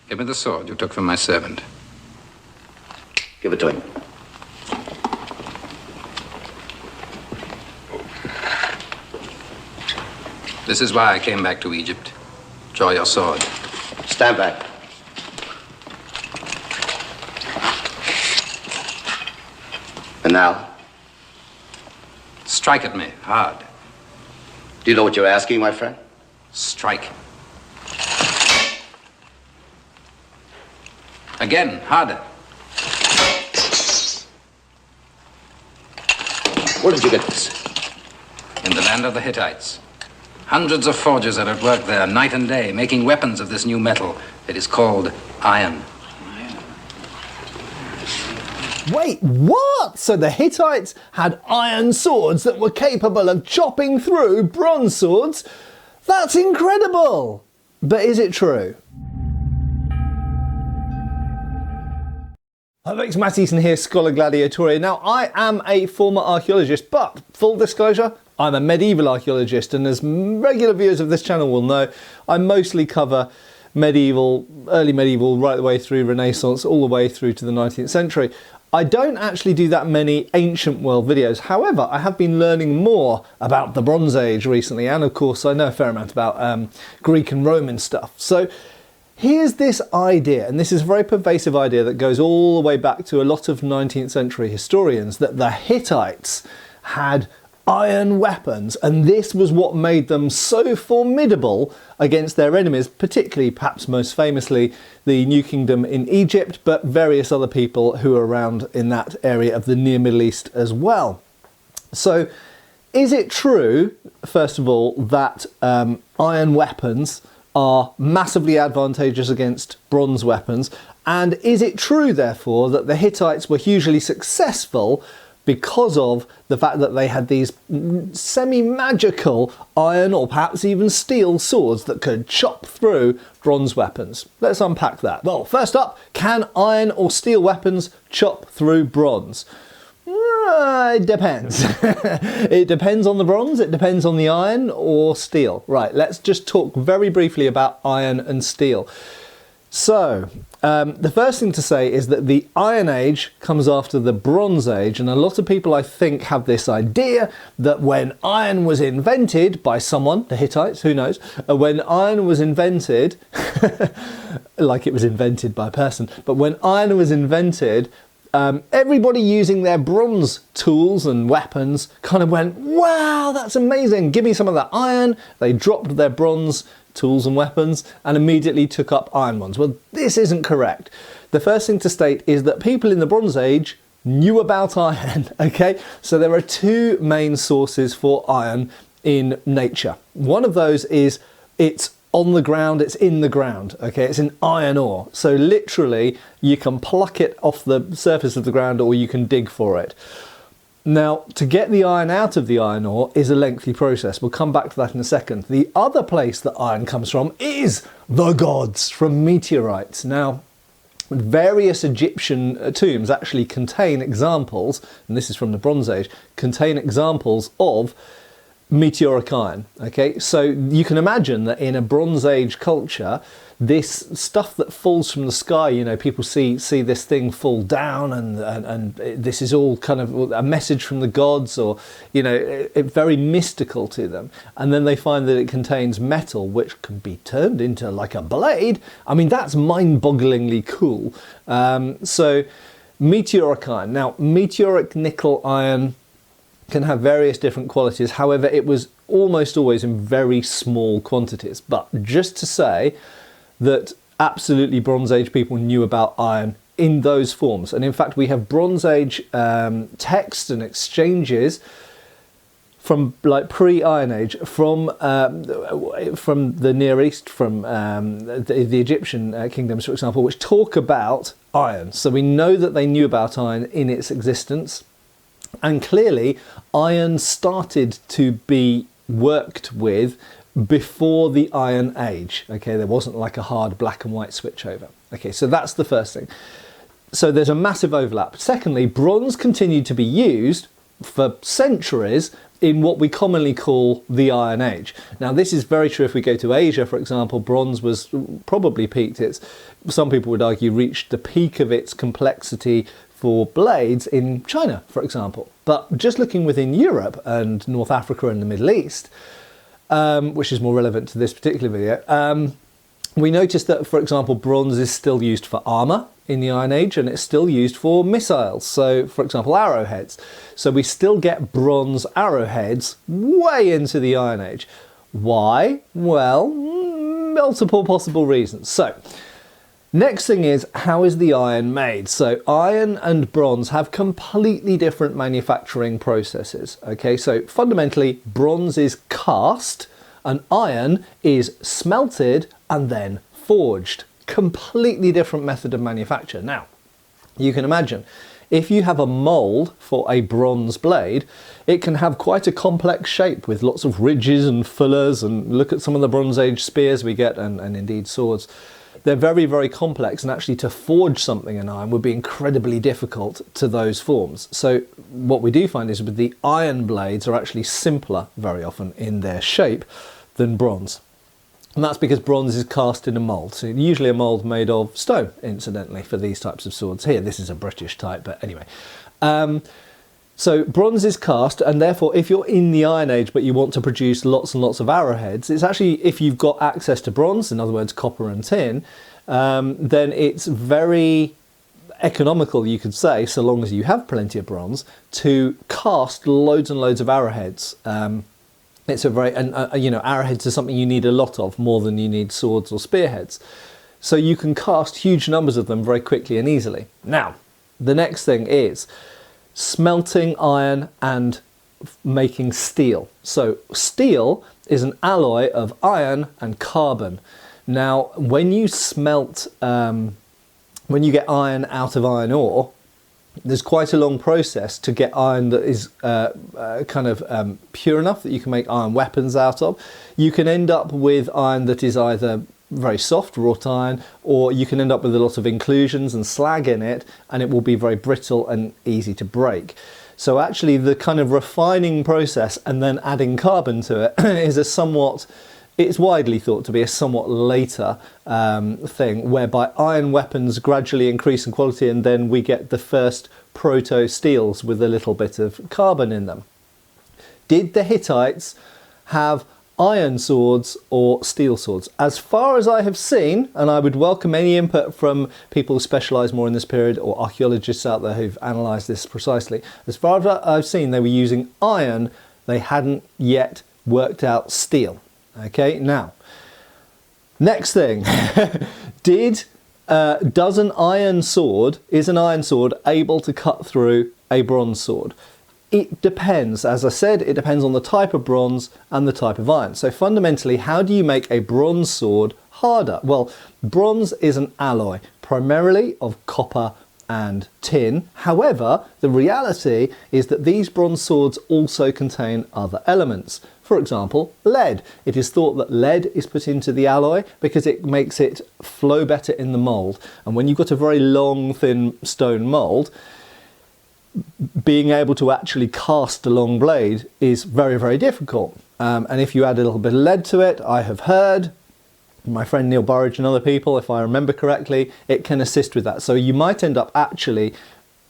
Give me the sword you took from my servant. Give it to him. This is why I came back to Egypt. Draw your sword. Stand back. And now? Strike at me, hard. Do you know what you're asking, my friend? Strike. Again, harder. Where did you get this? In the land of the Hittites. Hundreds of forgers are at work there night and day, making weapons of this new metal. It is called iron. Wait, what? So the Hittites had iron swords that were capable of chopping through bronze swords? That's incredible! But is it true? Hi folks, Matt Easton here, Schola Gladiatoria. Now, I am a former archaeologist, but full disclosure, I'm a medieval archaeologist, and as regular viewers of this channel will know, I mostly cover medieval, early medieval, right the way through Renaissance, all the way through to the 19th century. I don't actually do that many ancient world videos. However, I have been learning more about the Bronze Age recently, and of course I know a fair amount about Greek and Roman stuff. So here's this idea, and this is a very pervasive idea that goes all the way back to a lot of 19th century historians, that the Hittites had iron weapons, and this was what made them so formidable against their enemies, particularly, perhaps most famously, the New Kingdom in Egypt, but various other people who are around in that area of the near Middle East as well. So is it true, first of all, that iron weapons are massively advantageous against bronze weapons? And is it true, therefore, that the Hittites were hugely successful because of the fact that they had these semi-magical iron or perhaps even steel swords that could chop through bronze weapons? Let's unpack that. Well, first up, can iron or steel weapons chop through bronze? It depends. It depends on the bronze, it depends on the iron or steel. Right, let's just talk very briefly about iron and steel. So, the first thing to say is that the Iron Age comes after the Bronze Age, and a lot of people, I think, have this idea that when iron was invented by someone, the Hittites, who knows, when iron was invented, like it was invented by a person, but when iron was invented, everybody using their bronze tools and weapons kind of went, wow, that's amazing, give me some of that iron. They dropped their bronze tools and weapons and immediately took up iron ones. Well, this isn't correct. The first thing to state is that people in the Bronze Age knew about iron, okay? So there are two main sources for iron in nature. One of those is it's on the ground, it's in the ground, okay? It's in iron ore. So literally you can pluck it off the surface of the ground or you can dig for it. Now, to get the iron out of the iron ore is a lengthy process. We'll come back to that in a second. The other place that iron comes from is the gods, from meteorites. Now, various Egyptian tombs actually contain examples, and this is from the Bronze Age, contain examples of meteoric iron. Okay, so you can imagine that in a Bronze Age culture, this stuff that falls from the sky, you know, people see this thing fall down, and this is all kind of a message from the gods, or, you know, it's very mystical to them. And then they find that it contains metal which can be turned into like a blade. I mean, that's mind-bogglingly cool. So meteoric iron. Now, meteoric nickel iron can have various different qualities. However, it was almost always in very small quantities. But just to say that absolutely Bronze Age people knew about iron in those forms. And in fact, we have Bronze Age texts and exchanges from like pre-Iron Age, from the Near East, from the Egyptian kingdoms, for example, which talk about iron. So we know that they knew about iron in its existence. And clearly, iron started to be worked with before the Iron Age. Okay, there wasn't like a hard black and white switchover. Okay, so that's the first thing. So there's a massive overlap. Secondly, bronze continued to be used for centuries in what we commonly call the Iron Age. Now, this is very true if we go to Asia, for example. Bronze was probably peaked. Some people would argue reached the peak of its complexity for blades in China, for example. But just looking within Europe and North Africa and the Middle East, which is more relevant to this particular video, we noticed that, for example, bronze is still used for armour in the Iron Age, and it's still used for missiles. So, for example, arrowheads. So we still get bronze arrowheads way into the Iron Age. Why? Well, multiple possible reasons. So, next thing is, how is the iron made? So iron and bronze have completely different manufacturing processes. Okay, so fundamentally, bronze is cast and iron is smelted and then forged. Completely different method of manufacture. Now, you can imagine, if you have a mould for a bronze blade, it can have quite a complex shape with lots of ridges and fillers, and look at some of the Bronze Age spears we get, and indeed swords. They're very, very complex, and actually to forge something in iron would be incredibly difficult to those forms. So what we do find is with the iron blades are actually simpler very often in their shape than bronze. And that's because bronze is cast in a mould. So usually a mould made of stone, incidentally, for these types of swords. Here, this is a British type, but anyway. So bronze is cast, and therefore if you're in the Iron Age but you want to produce lots and lots of arrowheads, it's actually, if you've got access to bronze, in other words copper and tin, then it's very economical, you could say, so long as you have plenty of bronze, to cast loads and loads of arrowheads. It's a very, you know, arrowheads are something you need a lot of, more than you need swords or spearheads. So you can cast huge numbers of them very quickly and easily. Now, the next thing is smelting iron and making steel. So steel is an alloy of iron and carbon. Now, when you smelt, when you get iron out of iron ore, there's quite a long process to get iron that is pure enough that you can make iron weapons out of. You can end up with iron that is either very soft, wrought iron, or you can end up with a lot of inclusions and slag in it, and it will be very brittle and easy to break. So actually the kind of refining process and then adding carbon to it is a somewhat, it's widely thought to be a somewhat later thing, whereby iron weapons gradually increase in quality, and then we get the first proto-steels with a little bit of carbon in them. Did the Hittites have iron swords or steel swords? As far as I have seen, and I would welcome any input from people who specialise more in this period, or archaeologists out there who've analysed this precisely, as far as I've seen, they were using iron. They hadn't yet worked out steel. Okay, now, next thing, is an iron sword able to cut through a bronze sword? It depends. As I said, it depends on the type of bronze and the type of iron. So fundamentally, how do you make a bronze sword harder? Well, bronze is an alloy, primarily of copper and tin. However, the reality is that these bronze swords also contain other elements. For example, lead. It is thought that lead is put into the alloy because it makes it flow better in the mould. And when you've got a very long, thin stone mould, being able to actually cast a long blade is very, very difficult. And if you add a little bit of lead to it, I have heard, my friend Neil Burridge and other people, if I remember correctly, it can assist with that. So you might end up actually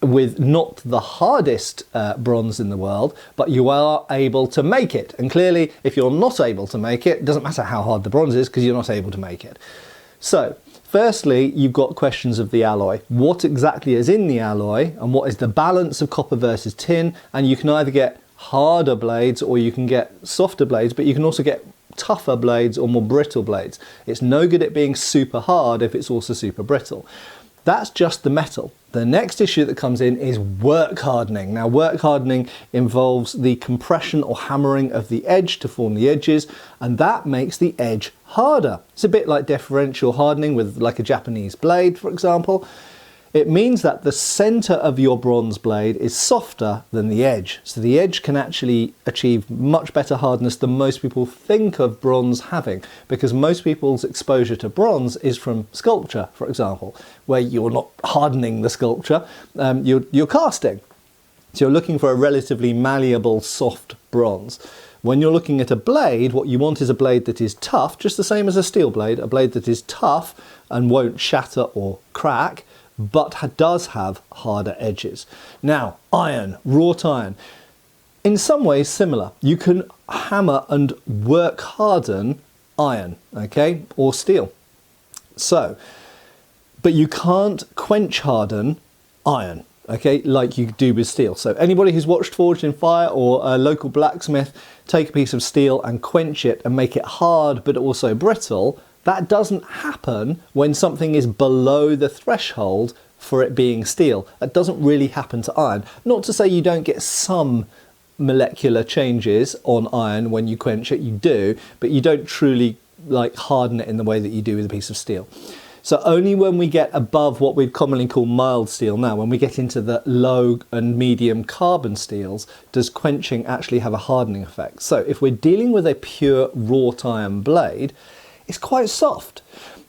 with not the hardest bronze in the world, but you are able to make it. And clearly, if you're not able to make it, it doesn't matter how hard the bronze is, because you're not able to make it. So, firstly, you've got questions of the alloy. What exactly is in the alloy, and what is the balance of copper versus tin? And you can either get harder blades or you can get softer blades, but you can also get tougher blades or more brittle blades. It's no good at being super hard if it's also super brittle. That's just the metal. The next issue that comes in is work hardening. Now, work hardening involves the compression or hammering of the edge to form the edges, and that makes the edge harder. It's a bit like differential hardening with like a Japanese blade, for example. It means that the center of your bronze blade is softer than the edge. So the edge can actually achieve much better hardness than most people think of bronze having, because most people's exposure to bronze is from sculpture, for example, where you're not hardening the sculpture, you're casting. So you're looking for a relatively malleable, soft bronze. When you're looking at a blade, what you want is a blade that is tough, just the same as a steel blade, a blade that is tough and won't shatter or crack, but does have harder edges. Now, iron, wrought iron, in some ways similar. You can hammer and work harden iron, okay, or steel. So, but you can't quench harden iron, okay, like you do with steel. So anybody who's watched Forged in Fire or a local blacksmith take a piece of steel and quench it and make it hard but also brittle, that doesn't happen when something is below the threshold for it being steel. That doesn't really happen to iron. Not to say you don't get some molecular changes on iron when you quench it, you do, but you don't truly like harden it in the way that you do with a piece of steel. So only when we get above what we'd commonly call mild steel now, when we get into the low and medium carbon steels, does quenching actually have a hardening effect. So if we're dealing with a pure wrought iron blade, it's quite soft.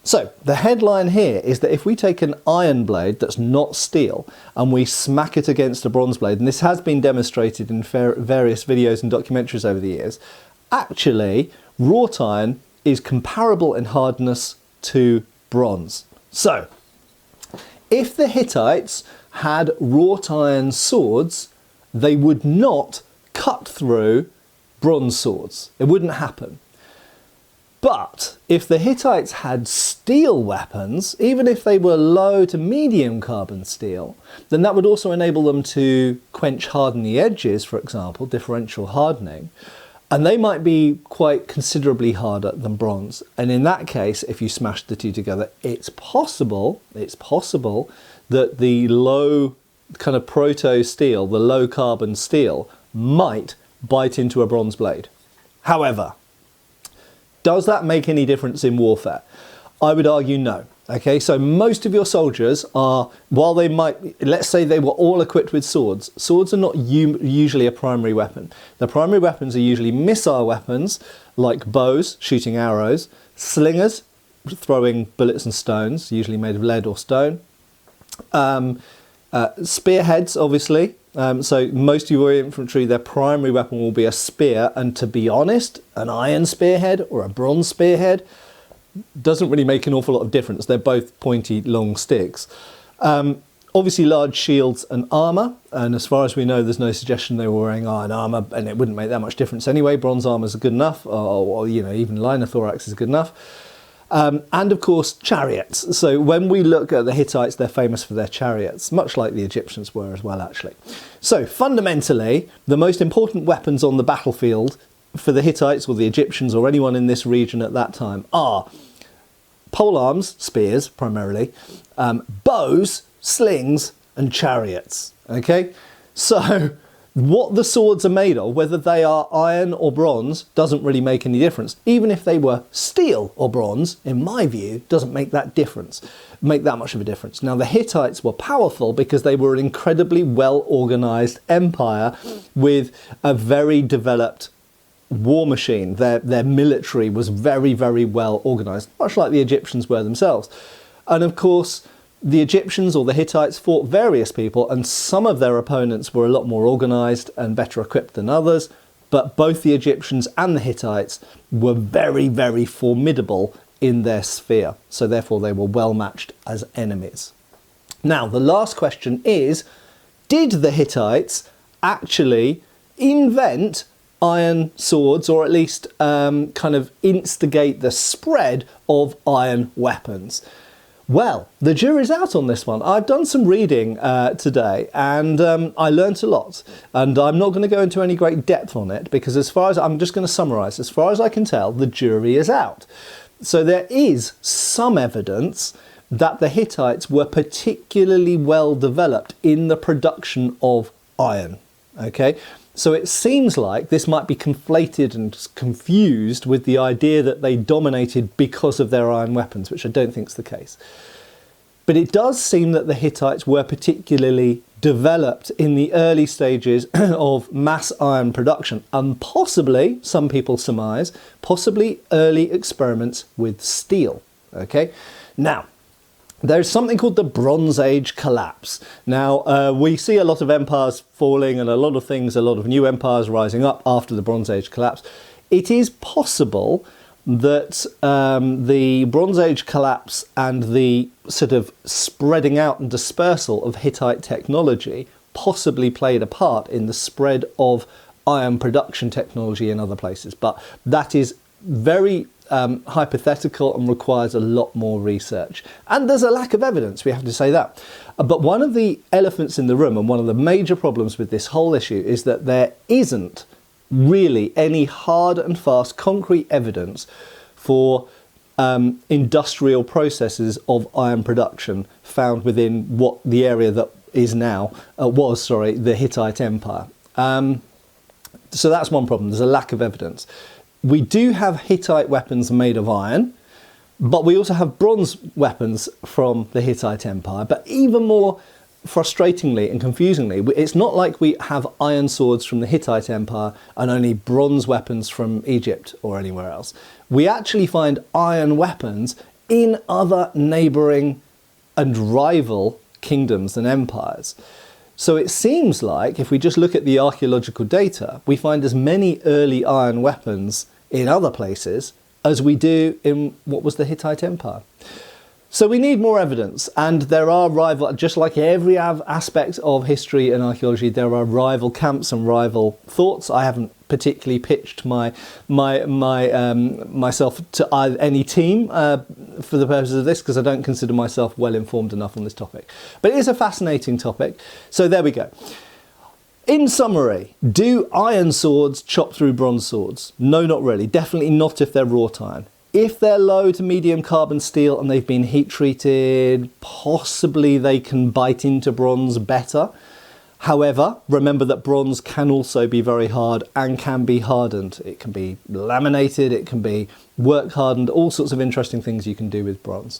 So the headline here is that if we take an iron blade that's not steel and we smack it against a bronze blade, and this has been demonstrated in various videos and documentaries over the years, actually wrought iron is comparable in hardness to bronze. So if the Hittites had wrought iron swords, they would not cut through bronze swords. It wouldn't happen. But if the Hittites had steel weapons, even if they were low to medium carbon steel, then that would also enable them to quench harden the edges, for example, differential hardening. And they might be quite considerably harder than bronze. And in that case, if you smash the two together, it's possible that the low kind of proto steel, the low carbon steel, might bite into a bronze blade. However, does that make any difference in warfare? I would argue no. Okay, so most of your soldiers are, while they might, let's say they were all equipped with swords, swords are not usually a primary weapon. The primary weapons are usually missile weapons, like bows, shooting arrows, slingers, throwing bullets and stones, usually made of lead or stone, spearheads, obviously. So most of your infantry, their primary weapon will be a spear, and to be honest, an iron spearhead or a bronze spearhead doesn't really make an awful lot of difference. They're both pointy, long sticks. Obviously large shields and armour, and as far as we know, there's no suggestion they were wearing iron armour, and it wouldn't make that much difference anyway. Bronze armour is good enough, or you know, even liner thorax is good enough. And of course, chariots. So when we look at the Hittites, they're famous for their chariots, much like the Egyptians were as well, actually. So fundamentally, the most important weapons on the battlefield for the Hittites or the Egyptians or anyone in this region at that time are pole arms, spears primarily, bows, slings, and chariots. Okay, so what the swords are made of, whether they are iron or bronze, doesn't really make any difference. Even if they were steel or bronze, in my view, doesn't make that much of a difference. Now, the Hittites were powerful because they were an incredibly well-organized empire with a very developed war machine. Their military was very, very well organized, much like the Egyptians were themselves. And of course, the Egyptians or the Hittites fought various people, and some of their opponents were a lot more organized and better equipped than others, but both the Egyptians and the Hittites were very, very formidable in their sphere, so therefore they were well matched as enemies. Now, the last question is, did the Hittites actually invent iron swords, or at least kind of instigate the spread of iron weapons? Well, the jury's out on this one. I've done some reading today, and I learnt a lot, and I'm not going to go into any great depth on it because I'm just going to summarise, as far as I can tell, the jury is out. So there is some evidence that the Hittites were particularly well developed in the production of iron. Okay, so it seems like this might be conflated and confused with the idea that they dominated because of their iron weapons, which I don't think is the case. But it does seem that the Hittites were particularly developed in the early stages of mass iron production, and possibly, some people surmise, possibly early experiments with steel. Okay, now, there's something called the Bronze Age collapse. Now, we see a lot of empires falling and a lot of new empires rising up after the Bronze Age collapse. It is possible that the Bronze Age collapse and the sort of spreading out and dispersal of Hittite technology possibly played a part in the spread of iron production technology in other places. But that is very hypothetical and requires a lot more research. And there's a lack of evidence, we have to say that. But one of the elephants in the room and one of the major problems with this whole issue is that there isn't really any hard and fast concrete evidence for industrial processes of iron production found within what the area that is now was the Hittite Empire. So that's one problem. There's a lack of evidence. We do have Hittite weapons made of iron, but we also have bronze weapons from the Hittite Empire. But even more frustratingly and confusingly, it's not like we have iron swords from the Hittite Empire and only bronze weapons from Egypt or anywhere else. We actually find iron weapons in other neighbouring and rival kingdoms and empires. So it seems like if we just look at the archaeological data, we find as many early iron weapons in other places as we do in what was the Hittite Empire. So we need more evidence, and there are rival, just like every aspect of history and archaeology, there are rival camps and rival thoughts. I haven't particularly pitched myself to any team for the purposes of this, because I don't consider myself well informed enough on this topic. But it is a fascinating topic. So there we go. In summary, do iron swords chop through bronze swords? No, not really. Definitely not if they're wrought iron. If they're low to medium carbon steel and they've been heat treated, possibly they can bite into bronze better. However, remember that bronze can also be very hard and can be hardened. It can be laminated, it can be work hardened, all sorts of interesting things you can do with bronze.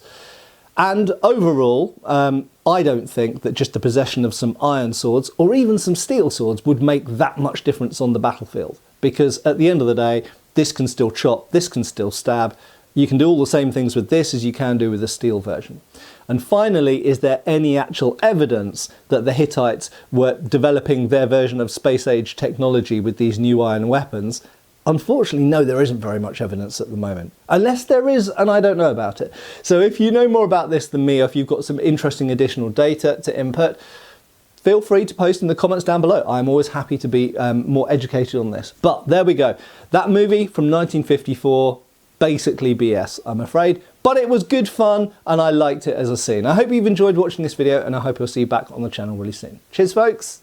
And overall, I don't think that just the possession of some iron swords or even some steel swords would make that much difference on the battlefield. Because at the end of the day, this can still chop, this can still stab. You can do all the same things with this as you can do with the steel version. And finally, is there any actual evidence that the Hittites were developing their version of space age technology with these new iron weapons? Unfortunately, no, there isn't very much evidence at the moment. Unless there is, and I don't know about it. So if you know more about this than me, or if you've got some interesting additional data to input, feel free to post in the comments down below. I'm always happy to be more educated on this. But there we go. That movie from 1954, basically BS, I'm afraid. But it was good fun, and I liked it as a scene. I hope you've enjoyed watching this video, and I hope I'll see you back on the channel really soon. Cheers, folks.